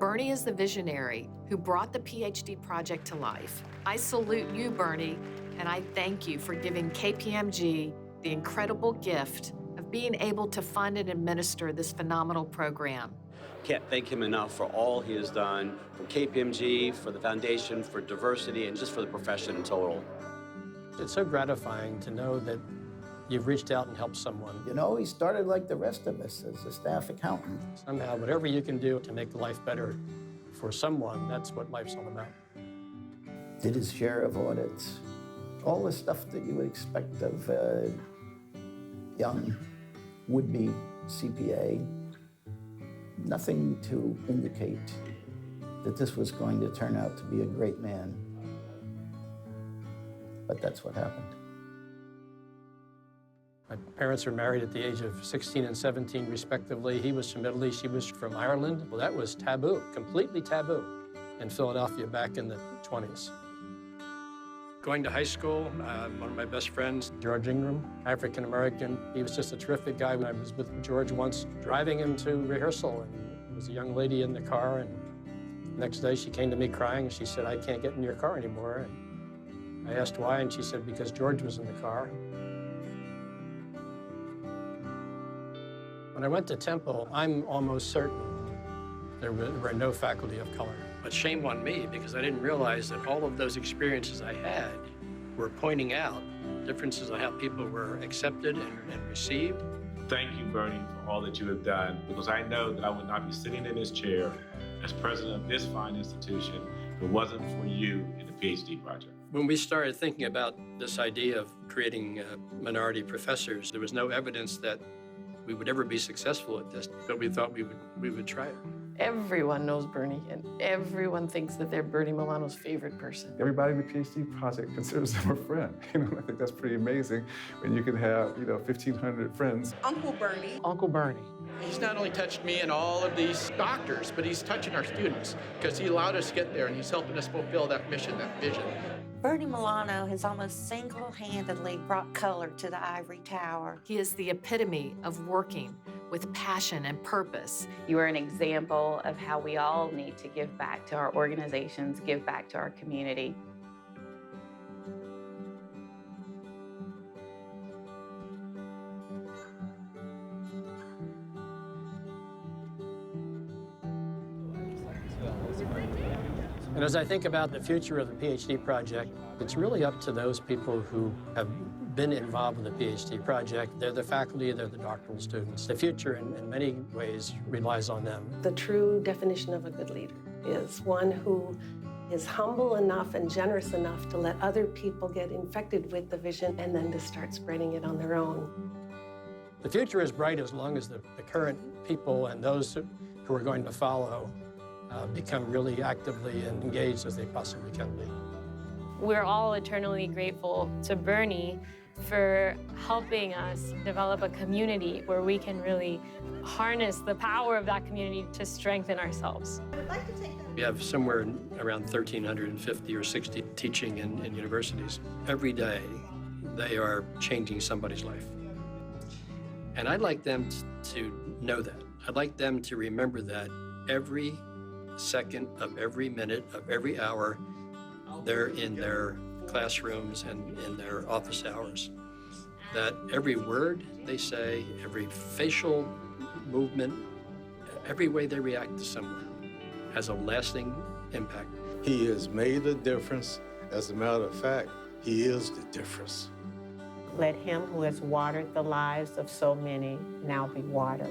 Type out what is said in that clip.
Bernie is the visionary who brought the PhD project to life. I salute you, Bernie, and I thank you for giving KPMG the incredible gift of being able to fund and administer this phenomenal program. Can't thank him enough for all he has done for KPMG, for the foundation, for diversity, and just for the profession in total. It's so gratifying to know that you've reached out and helped someone. You know, he started like the rest of us as a staff accountant. Somehow, whatever you can do to make life better for someone, that's what life's all about. Did his share of audits, all the stuff that you would expect of a young would-be CPA. Nothing to indicate that this was going to turn out to be a great man. But that's what happened. My parents were married at the age of 16 and 17, respectively. He was from Italy, she was from Ireland. Well, that was taboo, completely taboo in Philadelphia back in the 20s. Going to high school, one of my best friends, George Ingram, African-American. He was just a terrific guy. I was with George once, driving him to rehearsal, and there was a young lady in the car, and the next day she came to me crying, and she said, "I can't get in your car anymore." And I asked why, and she said, "Because George was in the car." When I went to Temple, I'm almost certain there were no faculty of color. But shame on me, because I didn't realize that all of those experiences I had were pointing out differences on how people were accepted and received. Thank you, Bernie, for all that you have done, because I know that I would not be sitting in this chair as president of this fine institution if it wasn't for you in the PhD project. When we started thinking about this idea of creating minority professors, there was no evidence that we would ever be successful at this, but we thought we would try it. Everyone knows Bernie, and everyone thinks that they're Bernie Milano's favorite person. Everybody in the PhD project considers him a friend. I think that's pretty amazing when you can have, 1,500 friends. Uncle Bernie. Uncle Bernie. He's not only touched me and all of these doctors, but he's touching our students because he allowed us to get there and he's helping us fulfill that mission, that vision. Bernie Milano has almost single-handedly brought color to the ivory tower. He is the epitome of working with passion and purpose. You are an example of how we all need to give back to our organizations, give back to our community. And as I think about the future of the PhD project, it's really up to those people who have been involved with the PhD project. They're the faculty, they're the doctoral students. The future, in many ways, relies on them. The true definition of a good leader is one who is humble enough and generous enough to let other people get infected with the vision and then to start spreading it on their own. The future is bright as long as the current people and those who are going to follow become really actively engaged as they possibly can be. We're all eternally grateful to Bernie for helping us develop a community where we can really harness the power of that community to strengthen ourselves. We have somewhere around 1,350 or 60 teaching in universities. Every day, they are changing somebody's life. And I'd like them to know that. I'd like them to remember that every second of every minute of every hour, they're in their classrooms and in their office hours. That every word they say, every facial movement, every way they react to someone has a lasting impact. He has made a difference. As a matter of fact, he is the difference. Let him who has watered the lives of so many now be watered.